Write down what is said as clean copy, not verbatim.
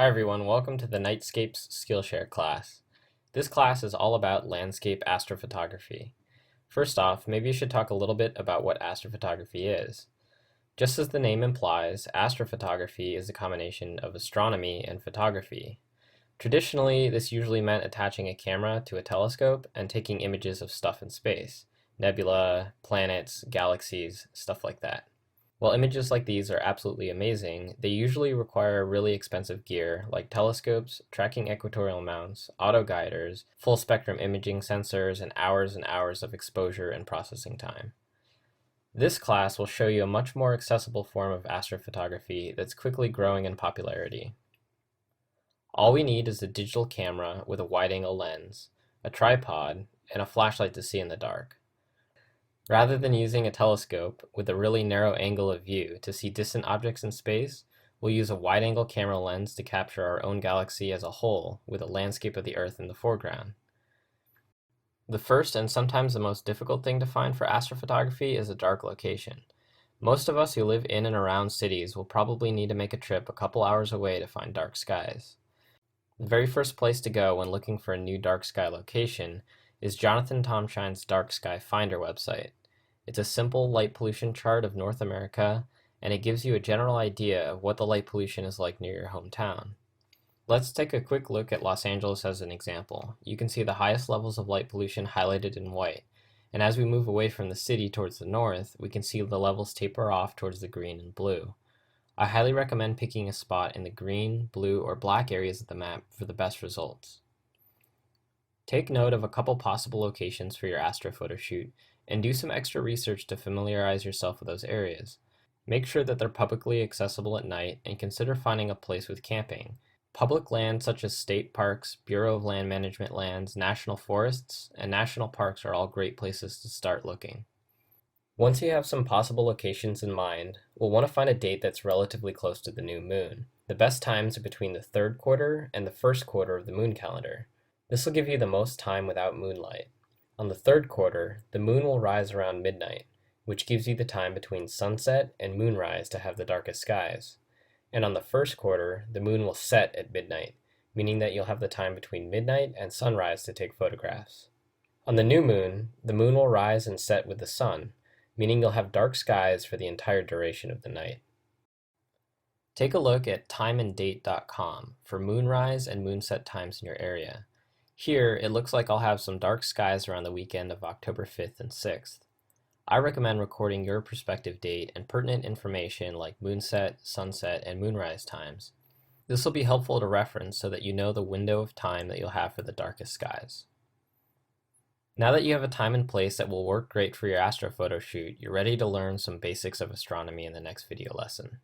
Hi everyone, welcome to the Nightscapes Skillshare class. This class is all about landscape astrophotography. First off, maybe you should talk a little bit about what astrophotography is. Just as the name implies, astrophotography is a combination of astronomy and photography. Traditionally, this usually meant attaching a camera to a telescope and taking images of stuff in space, nebula, planets, galaxies, stuff like that. While images like these are absolutely amazing, they usually require really expensive gear like telescopes, tracking equatorial mounts, autoguiders, full spectrum imaging sensors, and hours of exposure and processing time. This class will show you a much more accessible form of astrophotography that's quickly growing in popularity. All we need is a digital camera with a wide-angle lens, a tripod, and a flashlight to see in the dark. Rather than using a telescope with a really narrow angle of view to see distant objects in space, we'll use a wide-angle camera lens to capture our own galaxy as a whole with a landscape of the Earth in the foreground. The first and sometimes the most difficult thing to find for astrophotography is a dark location. Most of us who live in and around cities will probably need to make a trip a couple hours away to find dark skies. The very first place to go when looking for a new dark sky location is Jonathan Tomshine's Dark Sky Finder website. It's a simple light pollution chart of North America, and it gives you a general idea of what the light pollution is like near your hometown. Let's take a quick look at Los Angeles as an example. You can see the highest levels of light pollution highlighted in white, and as we move away from the city towards the north, we can see the levels taper off towards the green and blue. I highly recommend picking a spot in the green, blue, or black areas of the map for the best results. Take note of a couple possible locations for your astrophoto shoot, and do some extra research to familiarize yourself with those areas. Make sure that they're publicly accessible at night, and consider finding a place with camping. Public lands such as state parks, Bureau of Land Management lands, national forests, and national parks are all great places to start looking. Once you have some possible locations in mind, we'll want to find a date that's relatively close to the new moon. The best times are between the third quarter and the first quarter of the moon calendar. This will give you the most time without moonlight. On the third quarter, the moon will rise around midnight, which gives you the time between sunset and moonrise to have the darkest skies. And on the first quarter, the moon will set at midnight, meaning that you'll have the time between midnight and sunrise to take photographs. On the new moon, the moon will rise and set with the sun, meaning you'll have dark skies for the entire duration of the night. Take a look at timeanddate.com for moonrise and moonset times in your area. Here, it looks like I'll have some dark skies around the weekend of October 5th and 6th. I recommend recording your prospective date and pertinent information like moonset, sunset, and moonrise times. This will be helpful to reference so that you know the window of time that you'll have for the darkest skies. Now that you have a time and place that will work great for your astrophoto shoot, you're ready to learn some basics of astronomy in the next video lesson.